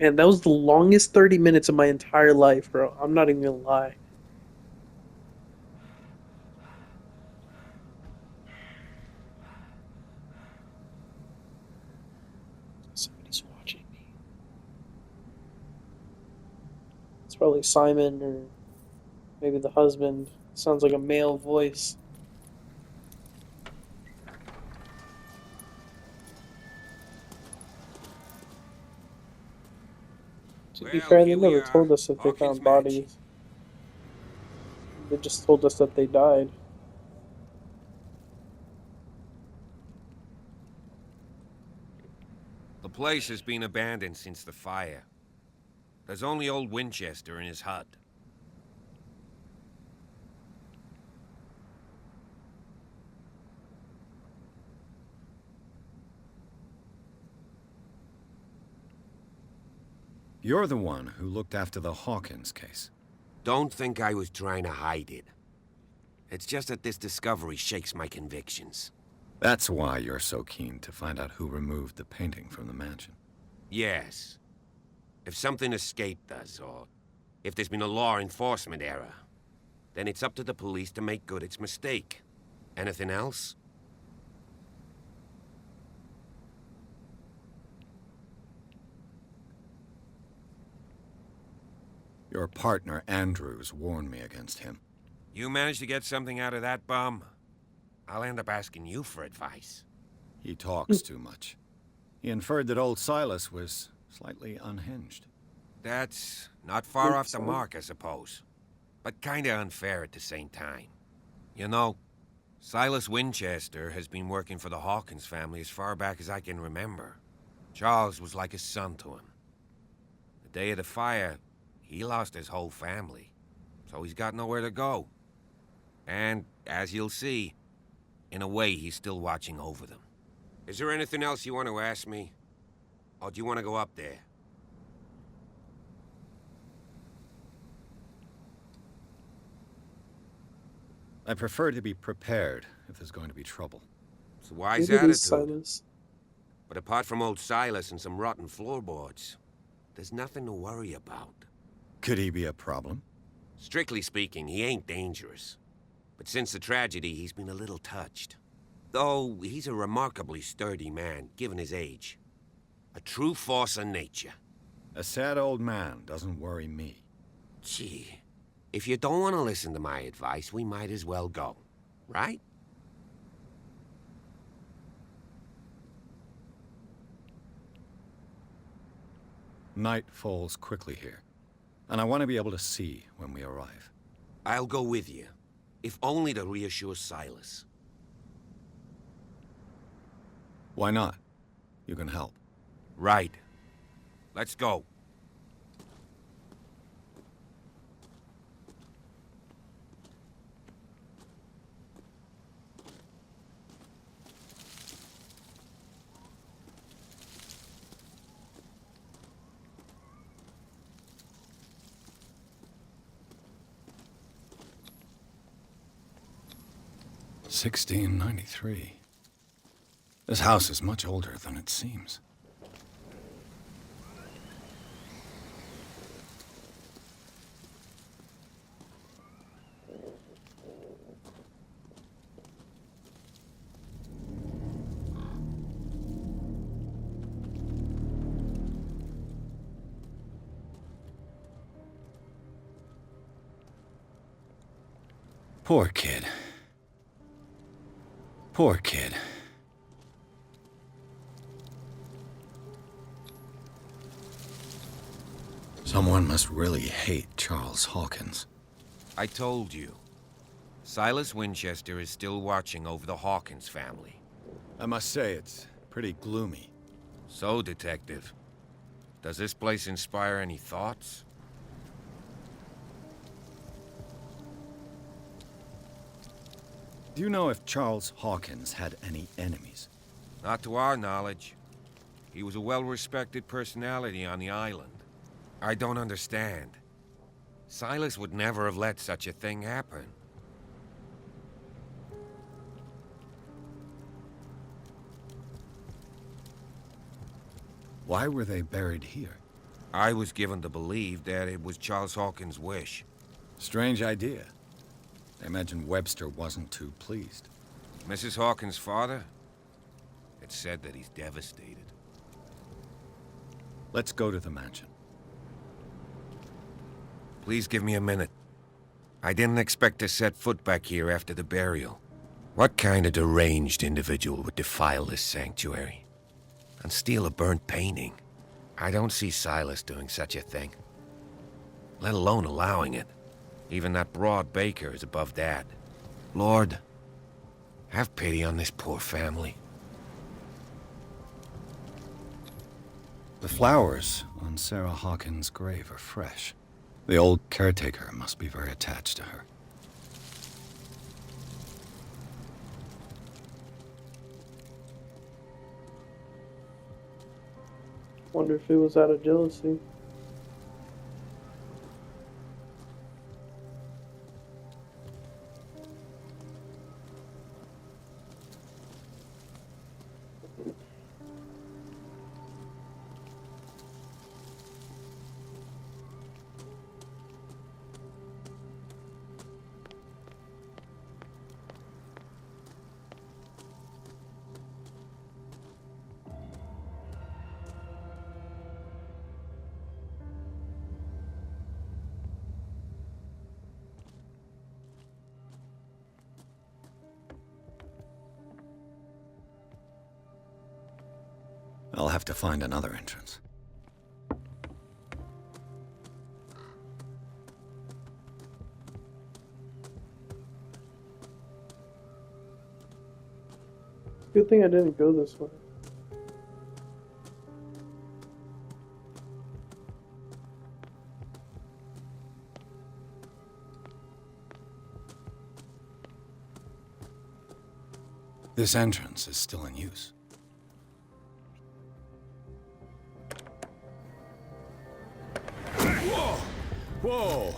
Man, that was the longest 30 minutes of my entire life, bro. I'm not even gonna lie. Somebody's watching me. It's probably Simon or maybe the husband. Sounds like a male voice. To be Well, fair, they here we never are. told us if they Hawkins found Mansion. bodies. They just told us that they died. The place has been abandoned since the fire. There's only old Winchester in his hut. You're the one who looked after the Hawkins case. Don't think I was trying to hide it. It's just that this discovery shakes my convictions. That's why you're so keen to find out who removed the painting from the mansion. Yes. If something escaped us, or if there's been a law enforcement error, then it's up to the police to make good its mistake. Anything else? Your partner, Andrews, warned me against him. You managed to get something out of that bum? I'll end up asking you for advice. He talks too much. He inferred that old Silas was slightly unhinged. That's not far Luke off the Simon. mark, I suppose. But kinda unfair at the same time. You know, Silas Winchester has been working for the Hawkins family as far back as I can remember. Charles was like a son to him. The day of the fire, he lost his whole family, so he's got nowhere to go. And, as you'll see, in a way, he's still watching over them. Is there anything else you want to ask me? Or do you want to go up there? I prefer to be prepared if there's going to be trouble. It's a wise Maybe it is attitude. Silas. But apart from old Silas and some rotten floorboards, there's nothing to worry about. Could he be a problem? Strictly speaking, he ain't dangerous. But since the tragedy, he's been a little touched. Though he's a remarkably sturdy man, given his age. A true force of nature. A sad old man doesn't worry me. Gee, if you don't want to listen to my advice, we might as well go. Right? Night falls quickly here, and I want to be able to see when we arrive. I'll go with you. If only to reassure Silas. Why not? You can help. Right. Let's go. $1693. This house is much older than it seems. Poor kid. Poor kid. Someone must really hate Charles Hawkins. I told you. Silas Winchester is still watching over the Hawkins family. I must say, it's pretty gloomy. So, Detective, does this place inspire any thoughts? Do you know if Charles Hawkins had any enemies? Not to our knowledge. He was a well-respected personality on the island. I don't understand. Silas would never have let such a thing happen. Why were they buried here? I was given to believe that it was Charles Hawkins' wish. Strange idea. I imagine Webster wasn't too pleased. Mrs. Hawkins' father? It's said that he's devastated. Let's go to the mansion. Please give me a minute. I didn't expect to set foot back here after the burial. What kind of deranged individual would defile this sanctuary? And steal a burnt painting? I don't see Silas doing such a thing. Let alone allowing it. Even that broad baker is above that. Lord, have pity on this poor family. The flowers on Sarah Hawkins' grave are fresh. The old caretaker must be very attached to her. Wonder if it was out of jealousy. I'll have to find another entrance. Good thing I didn't go this way. This entrance is still in use. Whoa!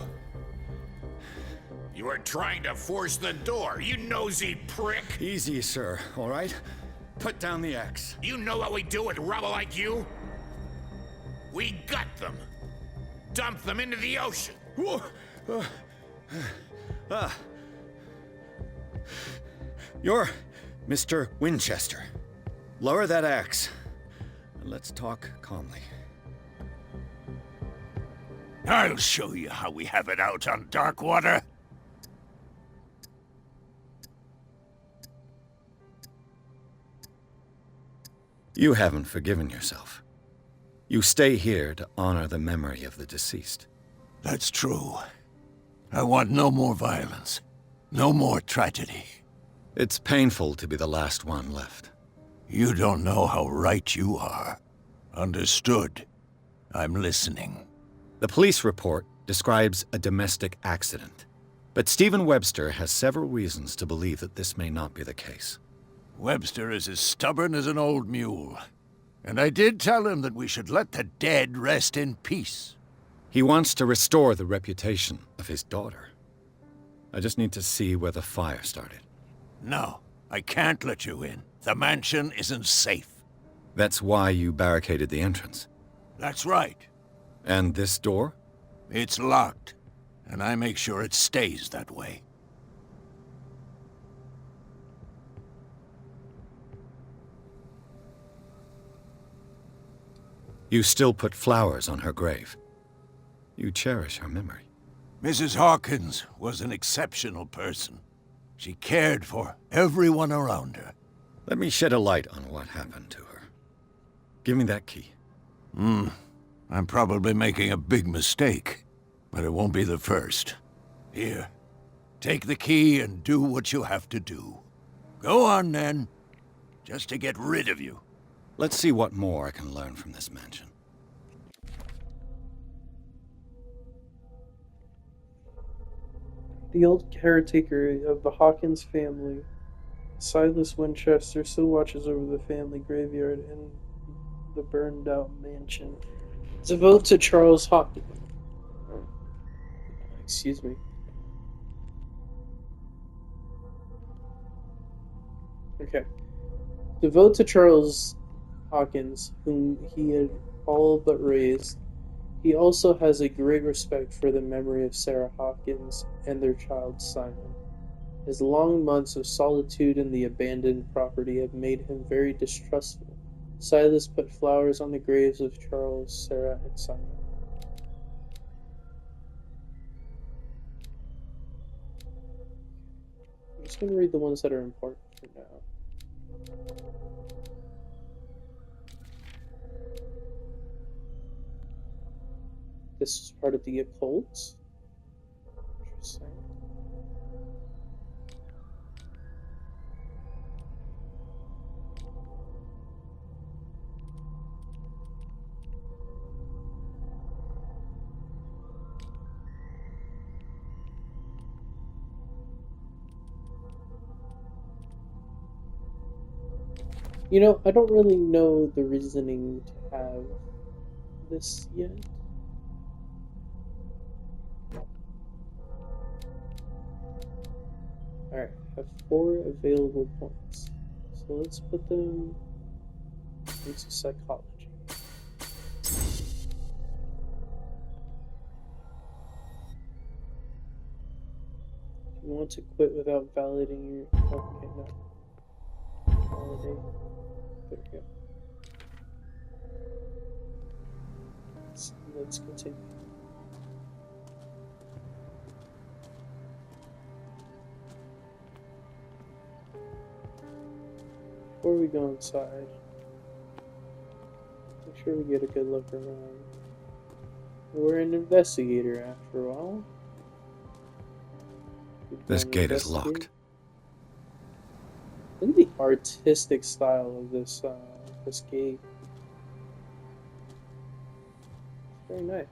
You were trying to force the door, you nosy prick! Easy, sir, all right? Put down the axe. You know what we do with rubble like you? We gut them. Dump them into the ocean. Whoa! You're Mr. Winchester. Lower that axe, and let's talk calmly. I'll show you how we have it out on Darkwater. You haven't forgiven yourself. You stay here to honor the memory of the deceased. That's true. I want no more violence. No more tragedy. It's painful to be the last one left. You don't know how right you are. Understood. I'm listening. The police report describes a domestic accident, but Stephen Webster has several reasons to believe that this may not be the case. Webster is as stubborn as an old mule. And I did tell him that we should let the dead rest in peace. He wants to restore the reputation of his daughter. I just need to see where the fire started. No, I can't let you in. The mansion isn't safe. That's why you barricaded the entrance. That's right. And this door? It's locked, and I make sure it stays that way. You still put flowers on her grave. You cherish her memory. Mrs. Hawkins was an exceptional person. She cared for everyone around her. Let me shed a light on what happened to her. Give me that key. I'm probably making a big mistake, but it won't be the first. Here, take the key and do what you have to do. Go on, then. Just to get rid of you. Let's see what more I can learn from this mansion. The old caretaker of the Hawkins family, Silas Winchester, still watches over the family graveyard in the burned-out mansion. Devoted to Charles Hawkins. Excuse me. Okay. Devoted to Charles Hawkins, whom he had all but raised, He also has a great respect for the memory of Sarah Hawkins and their child Simon. His long months of solitude in the abandoned property have made him very distrustful. Silas put flowers on the graves of Charles, Sarah, and Simon. I'm just going to read the ones that are important for now. This is part of the occult. Interesting. You know, I don't really know the reasoning to have this yet. Alright, I have 4 available points. So let's put them into psychology. You want to quit without validating your... Oh, okay, no. Validate. There we go. Let's continue. Before we go inside, make sure we get a good look around. We're an investigator after all. This gate is locked. Look at the artistic style of this this gate. It's very nice.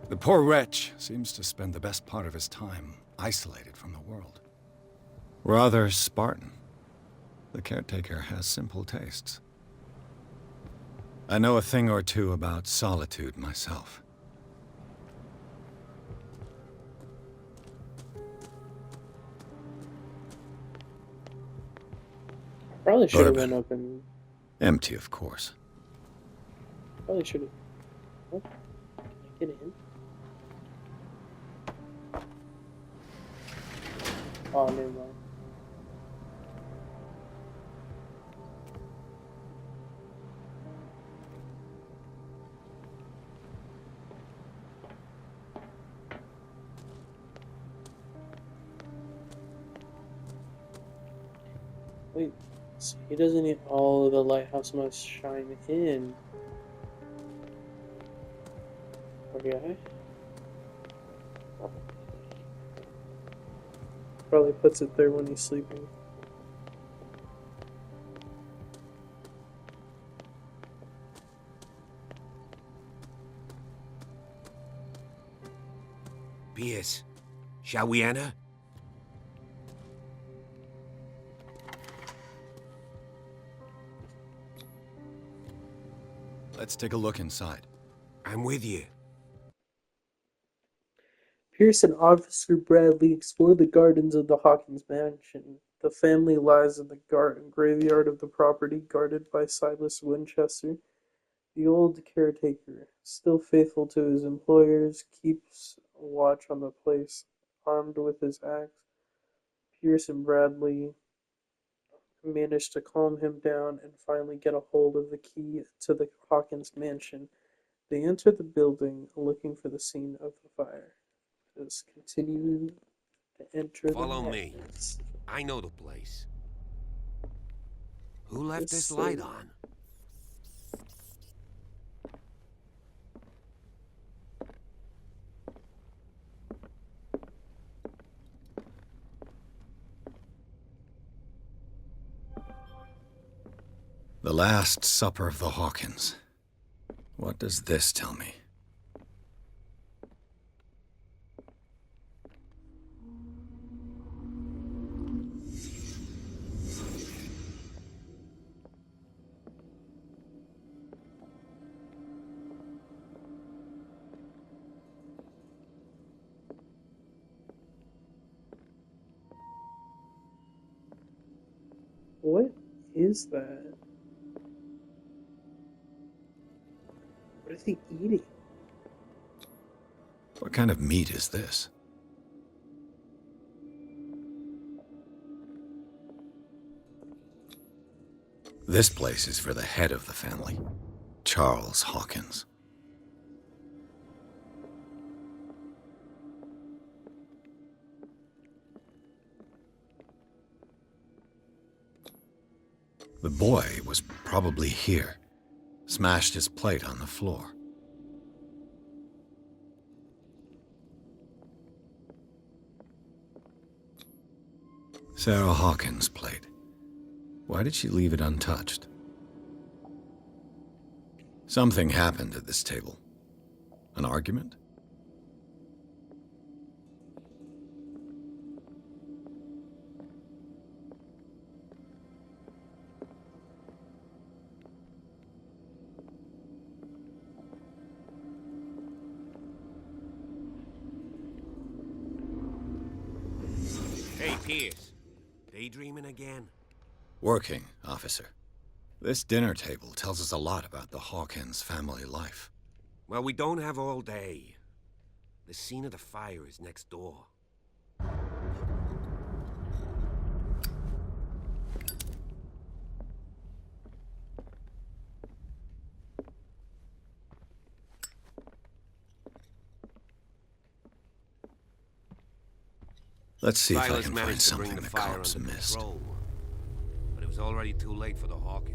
The poor wretch seems to spend the best part of his time isolated from the world. Rather Spartan. The caretaker has simple tastes. I know a thing or two about solitude myself. Probably should have Bourbon. went up and... Empty, of course. Probably should have... Oh, can I get in? Oh, never mind. Wait, so he doesn't need all of the lighthouse must shine in. Okay. Probably puts it there when he's sleeping. Pierce, shall we enter? Let's take a look inside. I'm with you. Pierce and Officer Bradley explore the gardens of the Hawkins mansion. The family lies in the graveyard of the property guarded by Silas Winchester. The old caretaker, still faithful to his employers, keeps watch on the place, armed with his axe. Pierce and Bradley manage to calm him down and finally get a hold of the key to the Hawkins mansion. They enter the building looking for the scene of the fire. Just continue to enter Follow the me. entrance. I know the place. Who left Yes, this sir. light on? The Last Supper of the Hawkins. What does this tell me? What is that? What is he eating? What kind of meat is this? This place is for the head of the family, Charles Hawkins. The boy was probably here, smashed his plate on the floor. Sarah Hawkins' plate. Why did she leave it untouched? Something happened at this table. An argument? Hey, Pierce. Daydreaming again? Working, officer. This dinner table tells us a lot about the Hawkins family life. Well, we don't have all day. The scene of the fire is next door. Let's see if I Silas can find managed to bring something the the fire cops under missed. control, but it was already too late for the Hawkins.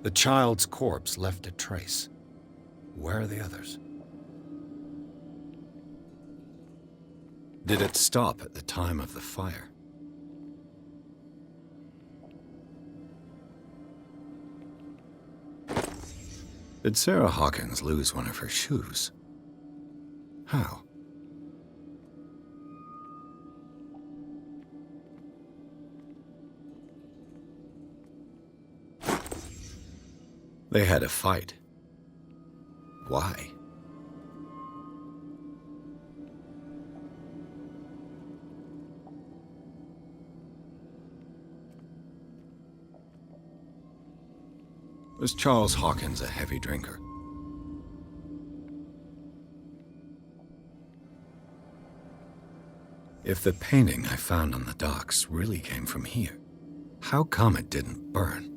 The child's corpse left a trace. Where are the others? Did it stop at the time of the fire? Did Sarah Hawkins lose one of her shoes? How? They had a fight. Why? Was Charles Hawkins a heavy drinker? If the painting I found on the docks really came from here, how come it didn't burn?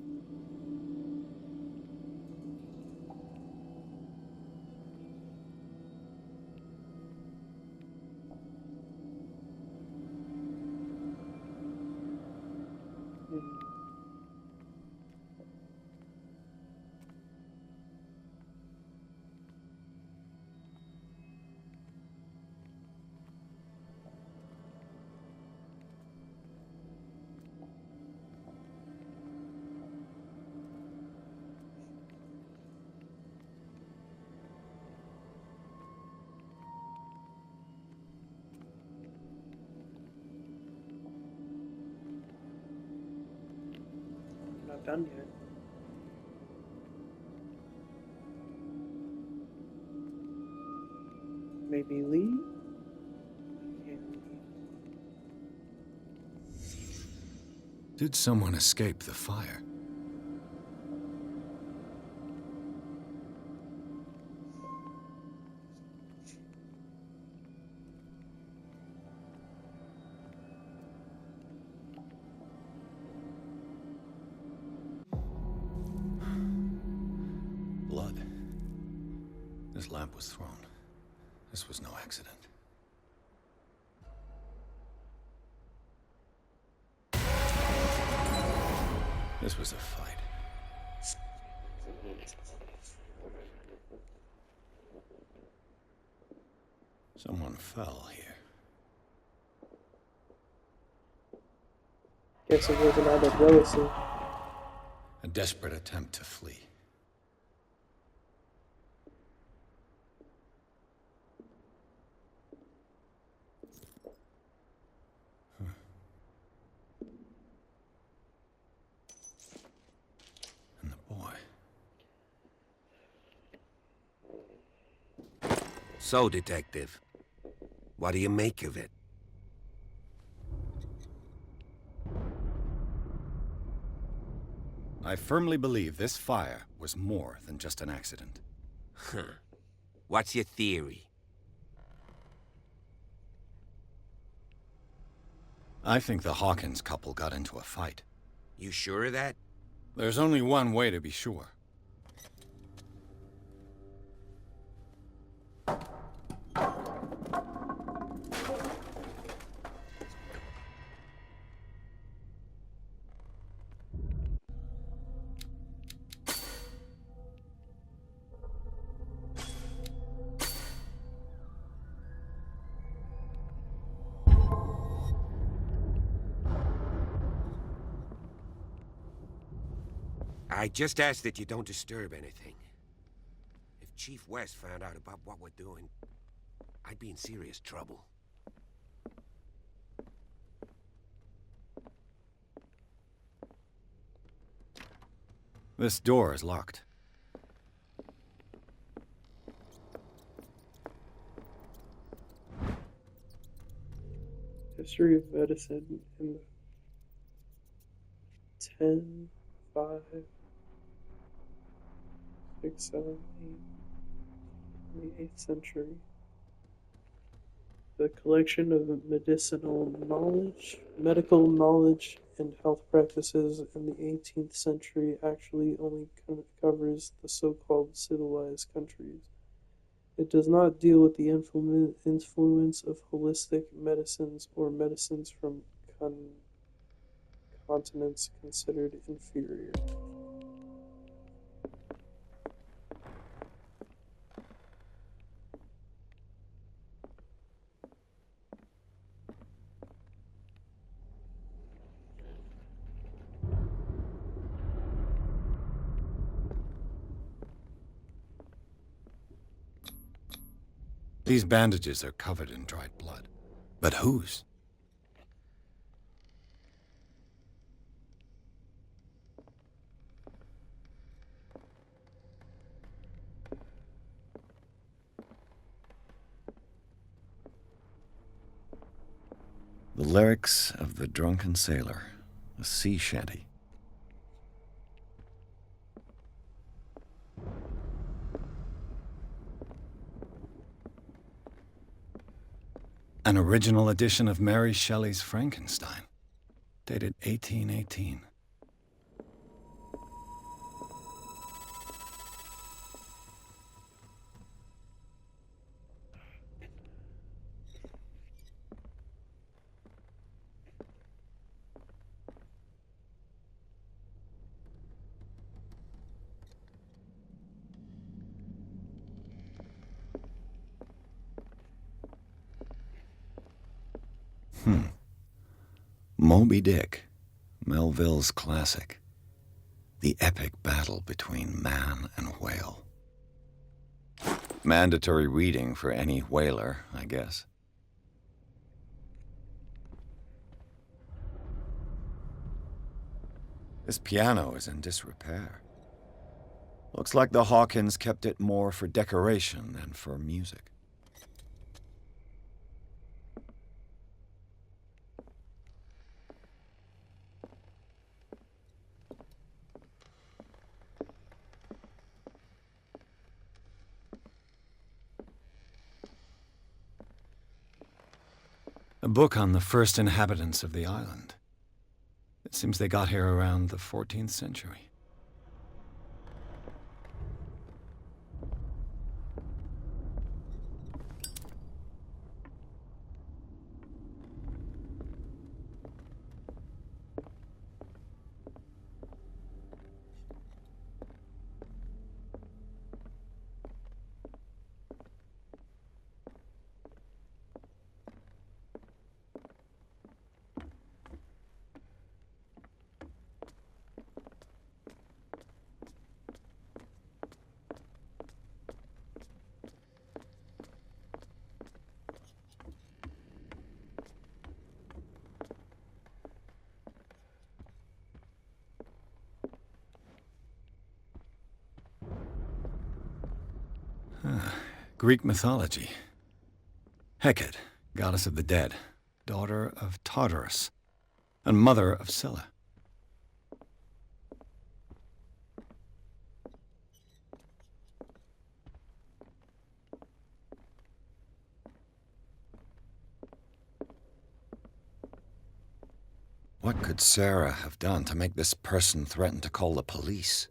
Not done yet. Maybe leave? Can't leave. Did someone escape the fire? Hawkins' lamp was thrown. This was no accident. This was a fight. Someone fell here. Guess it wasn't out of jealousy. A desperate attempt to flee. And the boy. So, Detective, what do you make of it? I firmly believe this fire was more than just an accident. Huh. What's your theory? I think the Hawkins couple got into a fight. You sure of that? There's only one way to be sure. I just ask that you don't disturb anything. If Chief West found out about what we're doing, I'd be in serious trouble. This door is locked. History of medicine in the 10, 5, 6, 7, 8, in the 8th century. The collection of medical knowledge, and health practices in the 18th century actually only covers the so-called civilized countries. It does not deal with the influence of holistic medicines or medicines from continents considered inferior. These bandages are covered in dried blood. But whose? The lyrics of the drunken sailor, a sea shanty. An original edition of Mary Shelley's Frankenstein, dated 1818. Moby Dick, Melville's classic. The epic battle between man and whale. Mandatory reading for any whaler, I guess. This piano is in disrepair. Looks like the Hawkins kept it more for decoration than for music. A book on the first inhabitants of the island. It seems they got here around the 14th century. Greek mythology. Hecate, goddess of the dead, daughter of Tartarus, and mother of Scylla. What could Sarah have done to make this person threaten to call the police?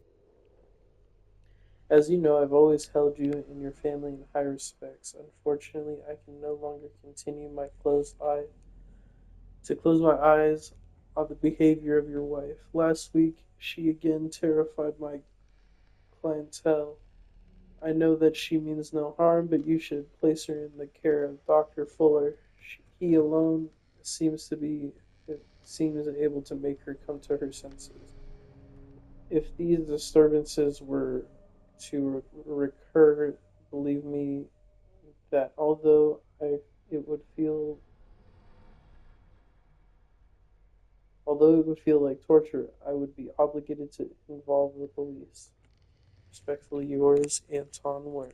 As you know, I've always held you and your family in high respects. Unfortunately, I can no longer continue to close my eyes on the behavior of your wife. Last week, she again terrified my clientele. I know that she means no harm, but you should place her in the care of Dr. Fuller. He alone seems able to make her come to her senses. If these disturbances were to recur, believe me that although it would feel like torture, I would be obligated to involve the police. Respectfully yours, Anton Werler.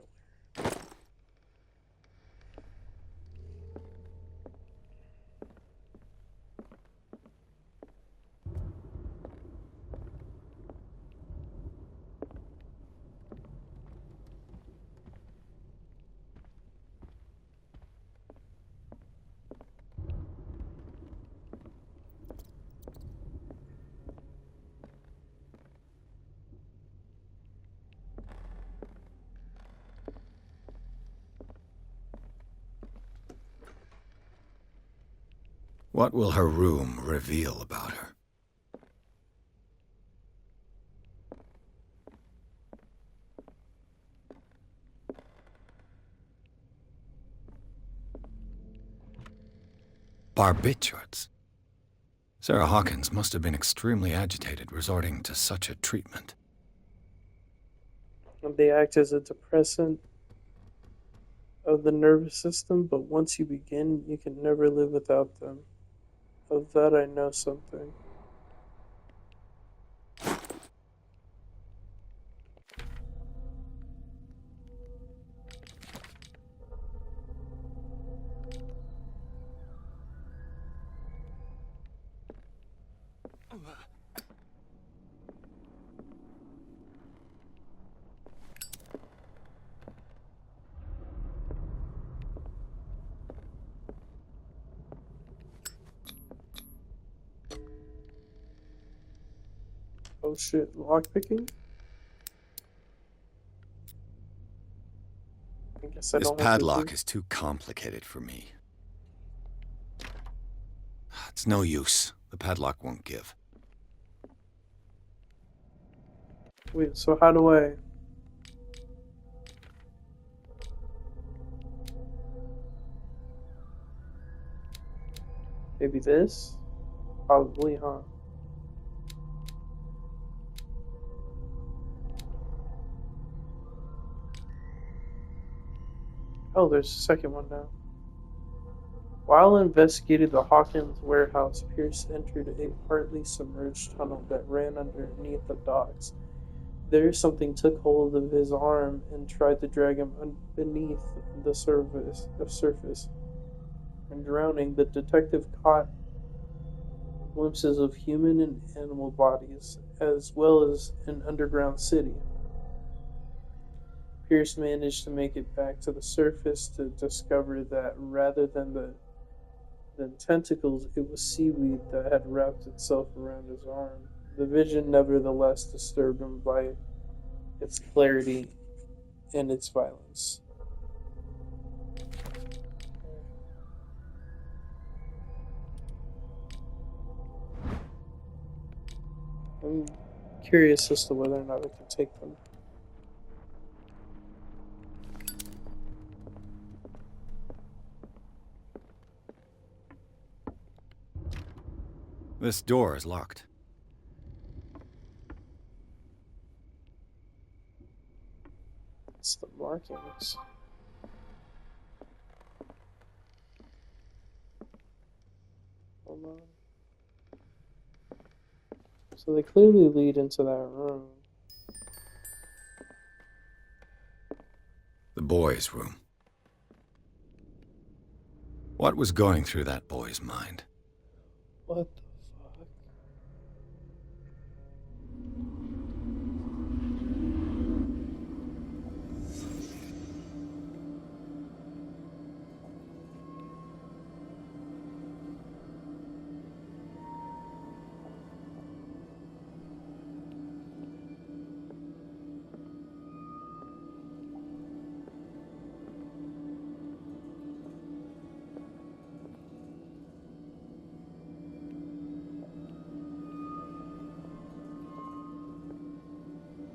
What will her room reveal about her? Barbiturates. Sarah Hawkins must have been extremely agitated resorting to such a treatment. They act as a depressant of the nervous system, but once you begin, you can never live without them. Of that I know something. Oh shit, lockpicking? I guess I This don't have to padlock do- is too complicated for me. It's no use. The padlock won't give. Wait, so how do I... Maybe this? Probably, huh? Oh, there's a second one now. While investigating the Hawkins warehouse, Pierce entered a partly submerged tunnel that ran underneath the docks. There, something took hold of his arm and tried to drag him beneath the surface. And drowning, the detective caught glimpses of human and animal bodies, as well as an underground city. Pierce managed to make it back to the surface to discover that rather than tentacles, it was seaweed that had wrapped itself around his arm. The vision nevertheless disturbed him by its clarity and its violence. I'm curious as to whether or not I can take them. This door is locked. It's the markings. Hold on. So they clearly lead into that room. The boys' room. What was going through that boy's mind? What the fuck?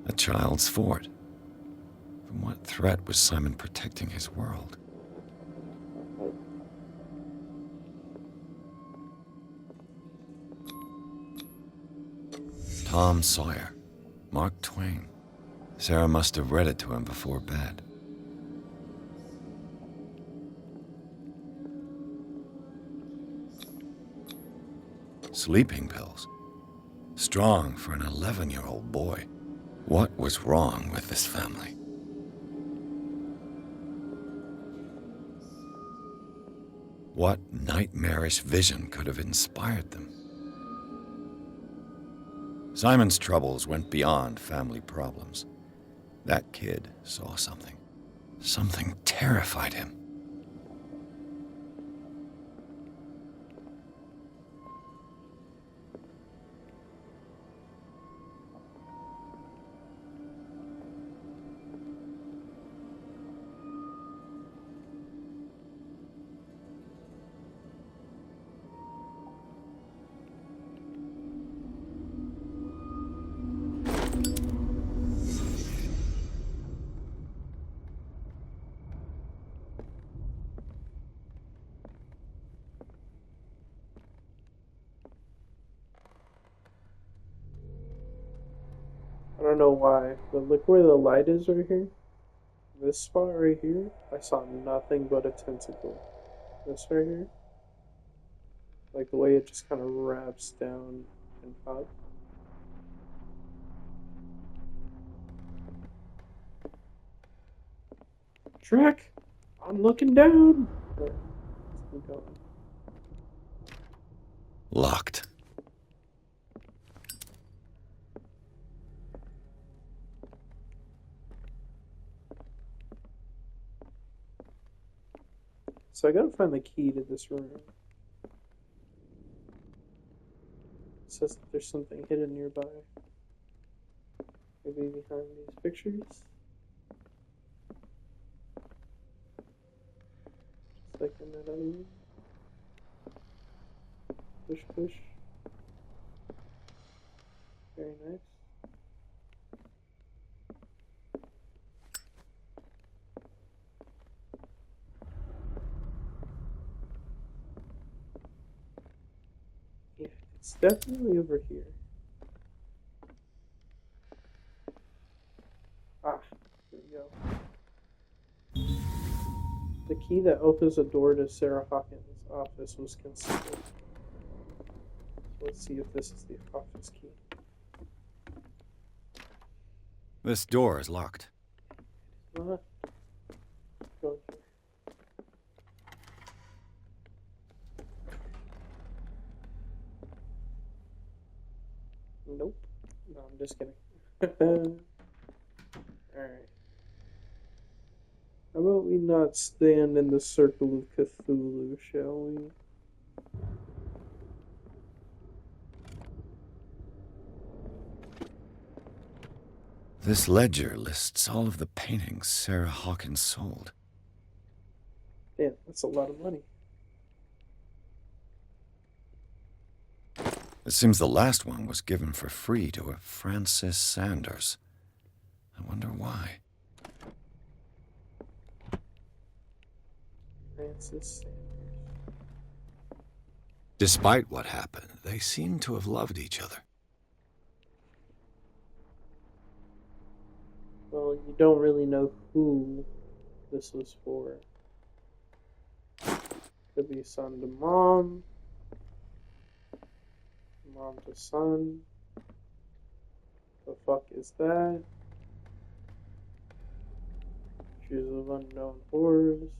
A child's fort. From what threat was Simon protecting his world? Tom Sawyer. Mark Twain. Sarah must have read it to him before bed. Sleeping pills. Strong for an 11-year-old boy. What was wrong with this family? What nightmarish vision could have inspired them? Simon's troubles went beyond family problems. That kid saw something. Something terrified him. I don't know why, but look where the light is right here. This spot right here, I saw nothing but a tentacle. This right here, like the way it just kind of wraps down and up. Shrek, I'm looking down. Let's keep going. Locked. So I gotta find the key to this room. It says that there's something hidden nearby. Maybe behind these pictures. Just like in that other room. Push, push. Very nice. Yeah, it's definitely over here. Ah, here we go. The key that opens the door to Sarah Hawkins' office was concealed. Let's see if this is the office key. This door is locked. Not. Go in here. Nope. No, I'm just kidding. Alright. How about we not stand in the circle of Cthulhu, shall we? This ledger lists all of the paintings Sarah Hawkins sold. Damn, that's a lot of money. It seems the last one was given for free to a Francis Sanders. I wonder why. Francis Sanders. Despite what happened, they seem to have loved each other. Well, you don't really know who this was for. Could be son to mom, mom to son. The fuck is that? Shoes of unknown horrors.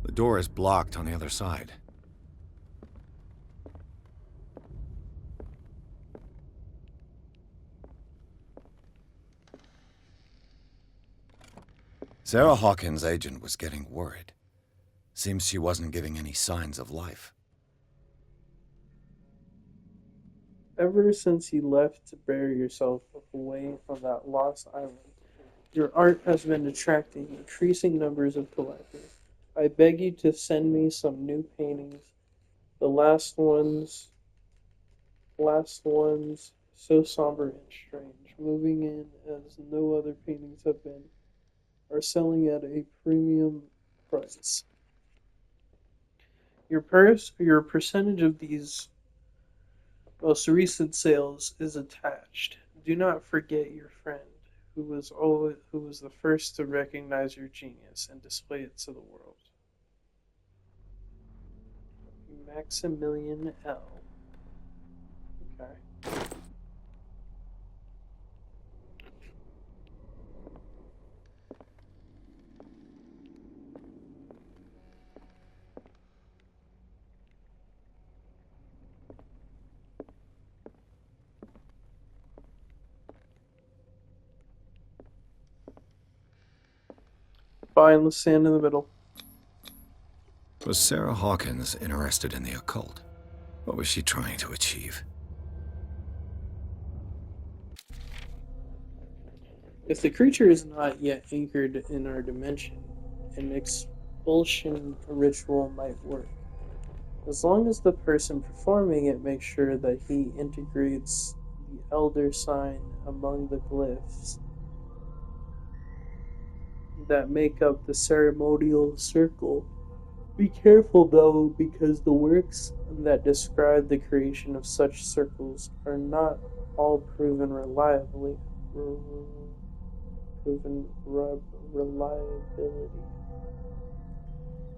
The door is blocked on the other side. Sarah Hawkins' agent was getting worried. Seems she wasn't giving any signs of life. Ever since you left to bury yourself away on that lost island, your art has been attracting increasing numbers of collectors. I beg you to send me some new paintings. The last ones, so somber and strange, moving in as no other paintings have been, are selling at a premium price. Your percentage of these most recent sales is attached. Do not forget your friend, who was the first to recognize your genius and display it to the world. Maximilian L. Okay. Fine, let's stand in the middle. Was Sarah Hawkins interested in the occult? What was she trying to achieve? If the creature is not yet anchored in our dimension, an expulsion ritual might work. As long as the person performing it makes sure that he integrates the elder sign among the glyphs that make up the ceremonial circle. Be careful though, because the works that describe the creation of such circles are not all proven reliability.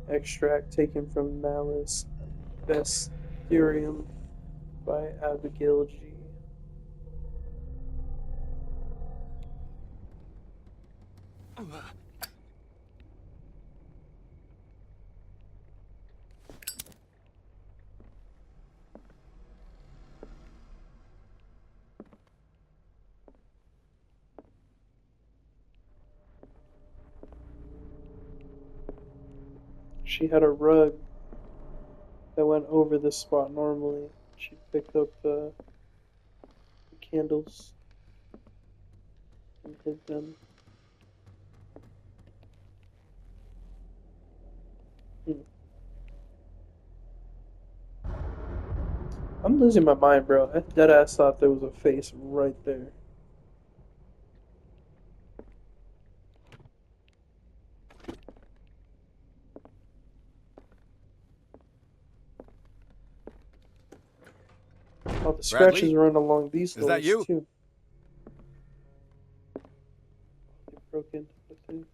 Extract taken from Malice Bestiarium by Abigail G. She had a rug that went over this spot normally. She picked up the candles and hid them. I'm losing my mind, bro. I deadass thought there was a face right there. Oh, the scratches Bradley? run along these doors, that you? too. They broke into the thing.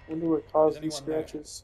Wonder what caused these scratches.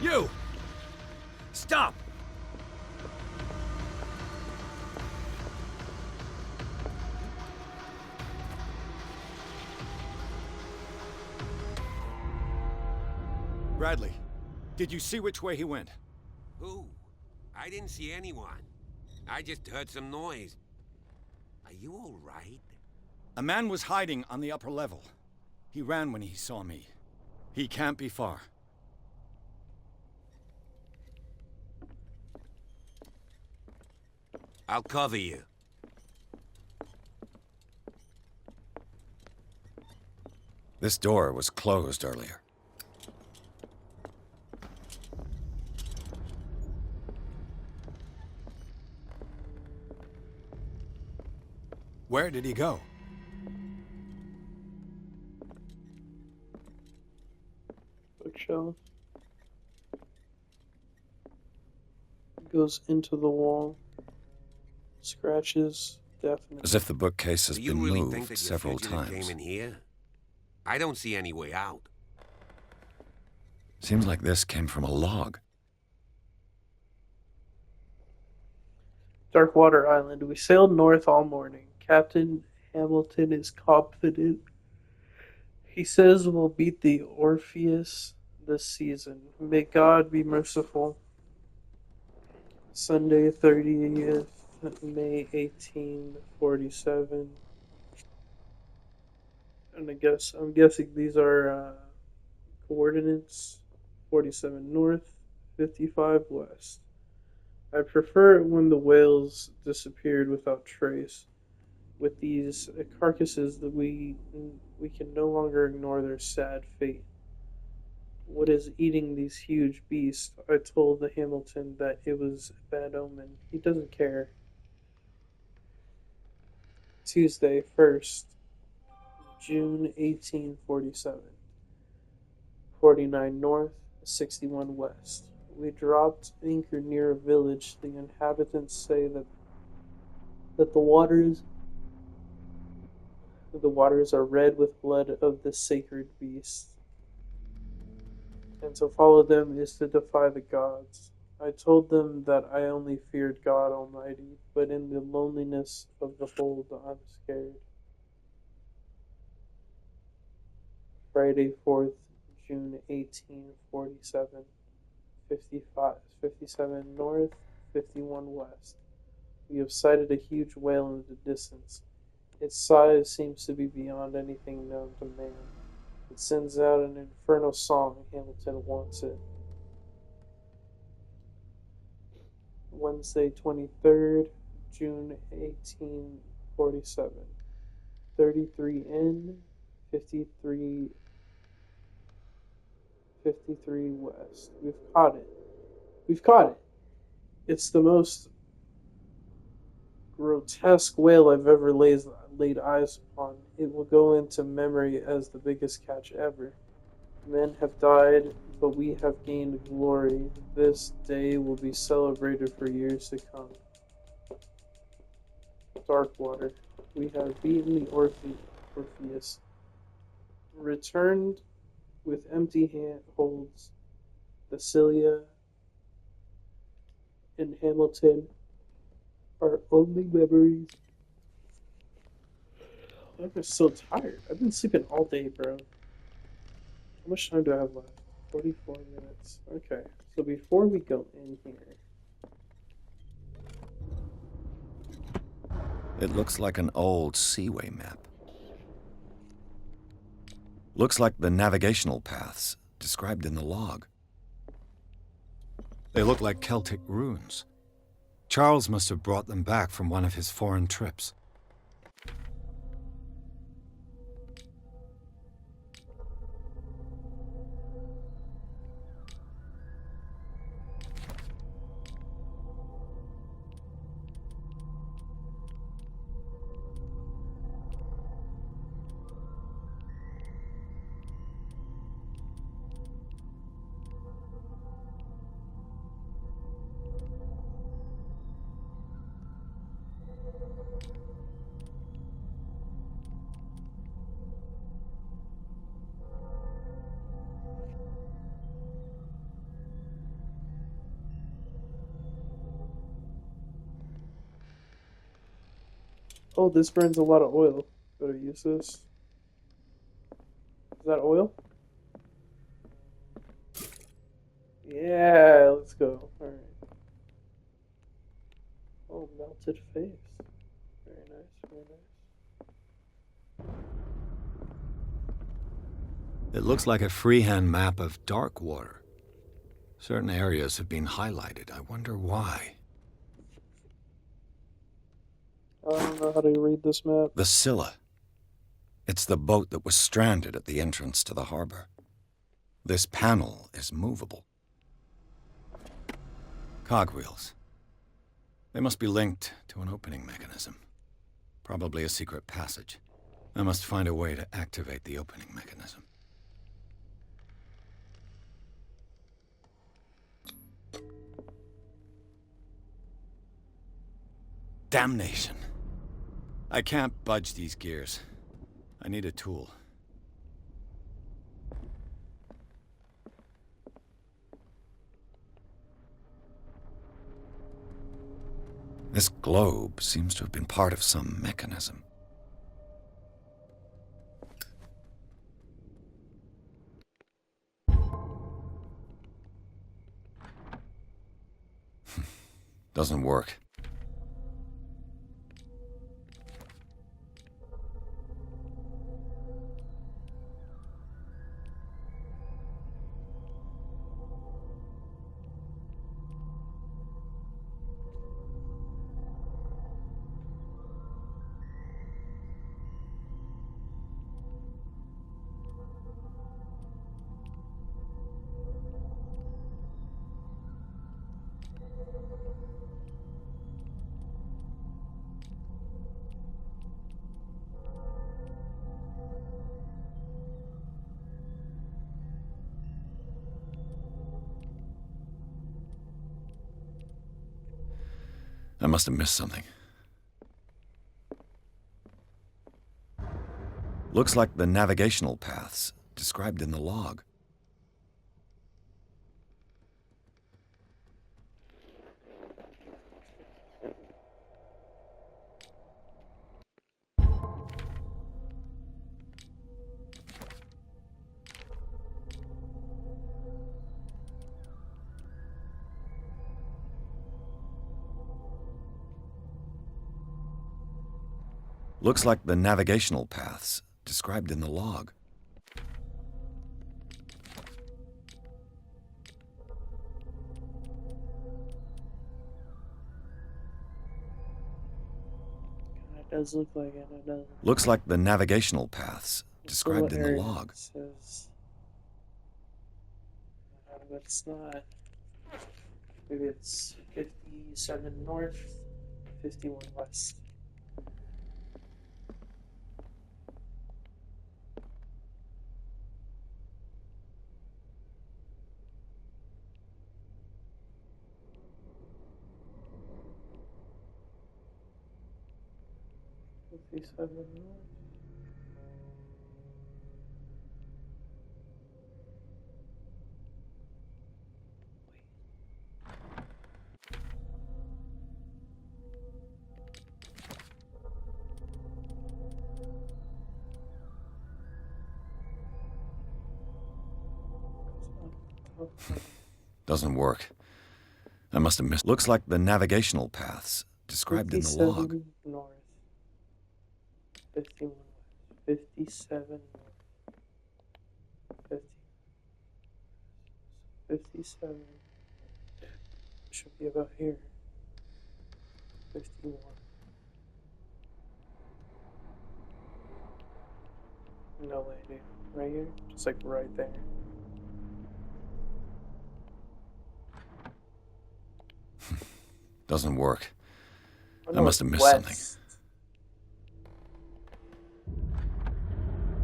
You! Stop! Bradley, did you see which way he went? Who? I didn't see anyone. I just heard some noise. Are you all right? A man was hiding on the upper level. He ran when he saw me. He can't be far. I'll cover you. This door was closed earlier. Where did he go? Bookshelf. Goes into the wall. Scratches, definitely. As if the bookcase has Do you been really think moved that several your fugitive times. came in here? I don't see any way out. Seems like this came from a log. Darkwater Island. We sailed north all morning. Captain Hamilton is confident. He says we'll beat the Orpheus this season. May God be merciful. Sunday, 30th May 1847. And I'm guessing these are coordinates. 47 north, 55 west. I prefer it when the whales disappeared without trace. With these carcasses, that we can no longer ignore their sad fate. What is eating these huge beasts? I told the Hamilton that it was a bad omen. He doesn't care. Tuesday, 1st June 1847. 49 north, 61 west. We dropped anchor near a village. The inhabitants say that the waters are red with blood of the sacred beast, and to follow them is to defy the gods. I told them that I only feared God Almighty, but in the loneliness of the hold, I'm scared. Friday, 4th June 1847. 57 north, 51 west. We have sighted a huge whale in the distance. Its size seems to be beyond anything known to man. It sends out an infernal song. Hamilton wants it. Wednesday, 23rd June 1847. 33 in, 53 west. We've caught it. It's the most grotesque whale I've ever laid eyes upon. It will go into memory as the biggest catch ever. Men have died, but we have gained glory. This day will be celebrated for years to come. Darkwater. We have beaten the Orpheus. Returned with empty holds. Basilia and Hamilton are only memories. I'm just so tired. I've been sleeping all day, bro. How much time do I have left? 44 minutes. Okay, so before we go in here... It looks like an old seaway map. Looks like the navigational paths described in the log. They look like Celtic runes. Charles must have brought them back from one of his foreign trips. Oh, this burns a lot of oil. Better use this. Is that oil? Yeah, let's go. Alright. Oh, melted face. Very nice, very nice. It looks like a freehand map of Darkwater. Certain areas have been highlighted. I wonder why. I don't know how to read this map. The Scylla. It's the boat that was stranded at the entrance to the harbor. This panel is movable. Cogwheels. They must be linked to an opening mechanism. Probably a secret passage. I must find a way to activate the opening mechanism. Damnation. I can't budge these gears. I need a tool. This globe seems to have been part of some mechanism. Doesn't work. I must have missed something. Looks like the navigational paths described in the log. Looks like the navigational paths described in the log. It does look like it. It does. Looks like the navigational paths described in the Area log. Says, but it's not. Maybe it's 57 north, 51 west. Fifty-seven north. Doesn't work. I must have missed. Looks like the navigational paths described in the log. 57 north. 51 west. 57 north. 50. 57. Should be about here. 51. No way, dude. Right here? Just like right there. Doesn't work. Oh, I no, must have missed west.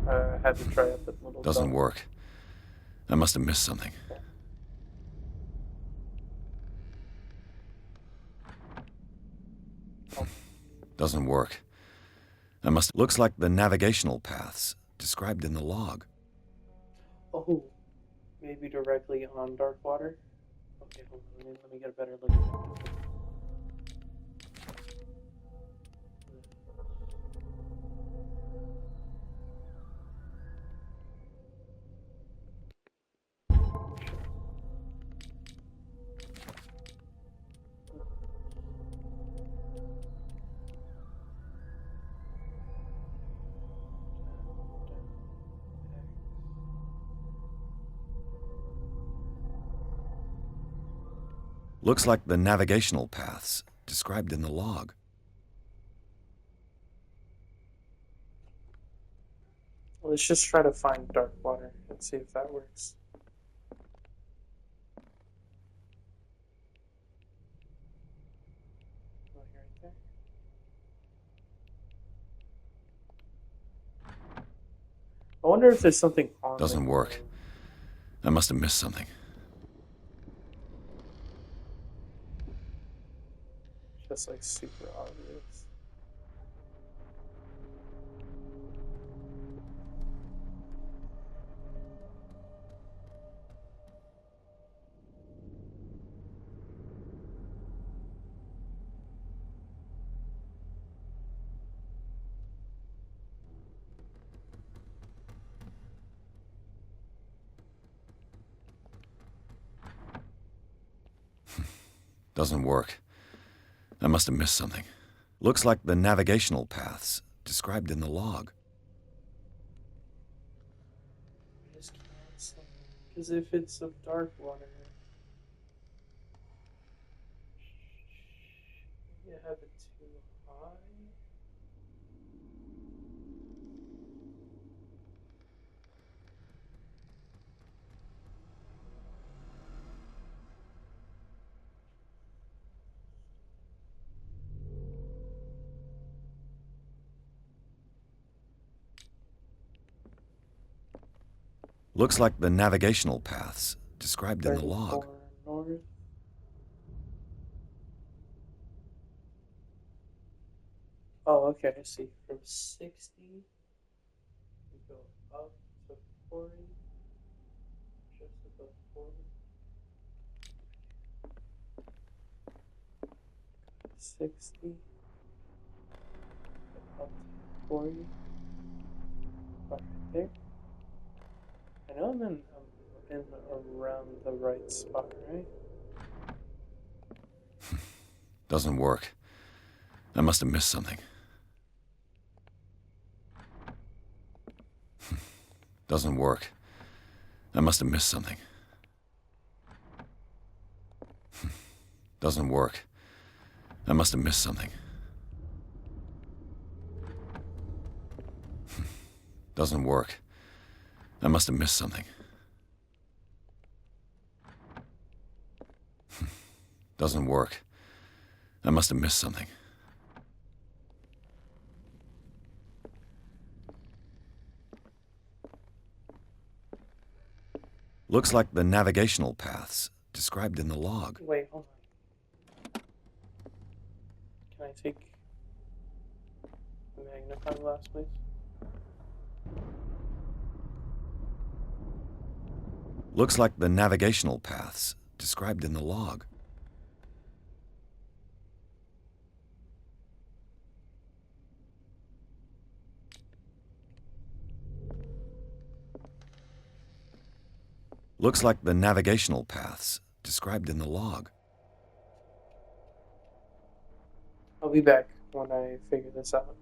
I had to try out the little. Doesn't dot. work. I must have missed something. Doesn't work. I must. Looks like the navigational paths described in the log. Oh, maybe directly on Darkwater. Okay, hold on. Let me get a better look at that. Looks like the navigational paths described in the log. Let's just try to find dark water and see if that works. Like right there. I wonder if there's something on Doesn't the work. ground. I must have missed something. Just like super obvious. Doesn't work. I must have missed something. Looks like the navigational paths described in the log. I just can't see. Because if it's of dark water, you have it too high. Looks like the navigational paths described in the log. 34 north. Oh, okay, I see. From 60, we go up to 40, just above 40. 60, up to 40. Right there. I know I'm in around the right spot, right? Doesn't work. I must have missed something. Doesn't work. I must have missed something. Doesn't work. I must have missed something. Doesn't work. I must have missed something. Doesn't work. I must have missed something. Looks like the navigational paths described in the log. Wait, hold on. Can I take the magnifying glass, please? Looks like the navigational paths described in the log. Looks like the navigational paths described in the log. I'll be back when I figure this out.